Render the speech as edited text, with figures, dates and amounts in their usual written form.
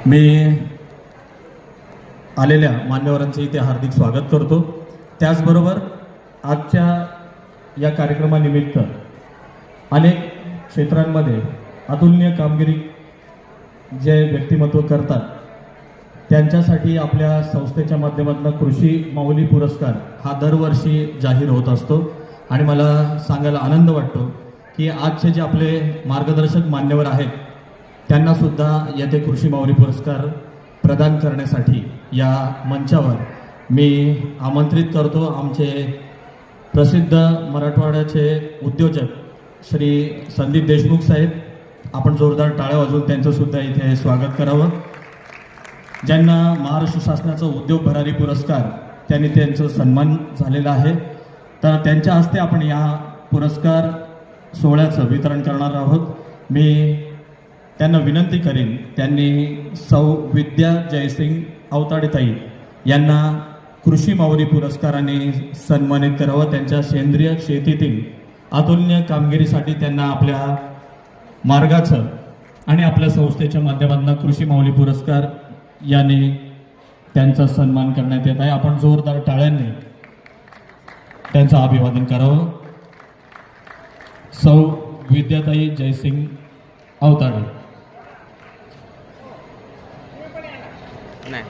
मी आलेल्या मान्यवरांचे इथे हार्दिक स्वागत करतो। त्याचबरोबर आजच्या या कार्यक्रमानिमित्त अनेक क्षेत्रांमध्ये अतुलनीय कामगिरी जे व्यक्तिमत्व करतात त्यांच्यासाठी आपल्या संस्थेच्या माध्यमातून कृषी माऊली पुरस्कार हा दरवर्षी जाहीर होत असतो आणि मला सांगायला आनंद वाटतो की आजचे जे आपले मार्गदर्शक मान्यवर आहेत त्यांना सुद्धा येथे कृषी माऊली पुरस्कार प्रदान करण्यासाठी या मंचावर मी आमंत्रित करतो। आमचे प्रसिद्ध मराठवाड्याचे उद्योजक श्री संदीप देशमुख साहेब, आपण जोरदार टाळ्या वाजवून त्यांचं सुद्धा इथे स्वागत करावं। ज्यांना महाराष्ट्र शासनाचा उद्योग भरारी पुरस्कार त्यांनी त्यांचा सन्मान झालेला आहे, तर त्यांच्या हस्ते आपण या पुरस्कार सोहळ्याचं वितरण करणार आहोत। मी त्यांना विनंती करेन त्यांनी सौ विद्या जयसिंग अवताडेताई यांना कृषी माऊली पुरस्काराने सन्मानित करावं। त्यांच्या सेंद्रिय शेतीतील अतुलनीय कामगिरीसाठी त्यांना आपल्या मार्गाचं आणि आपल्या संस्थेच्या माध्यमातून कृषी माऊली पुरस्कार याने त्यांचा सन्मान करण्यात येत आहे। आपण जोरदार टाळ्यांनी त्यांचं अभिवादन करावं। सौ विद्याताई जयसिंग अवताडे। नाही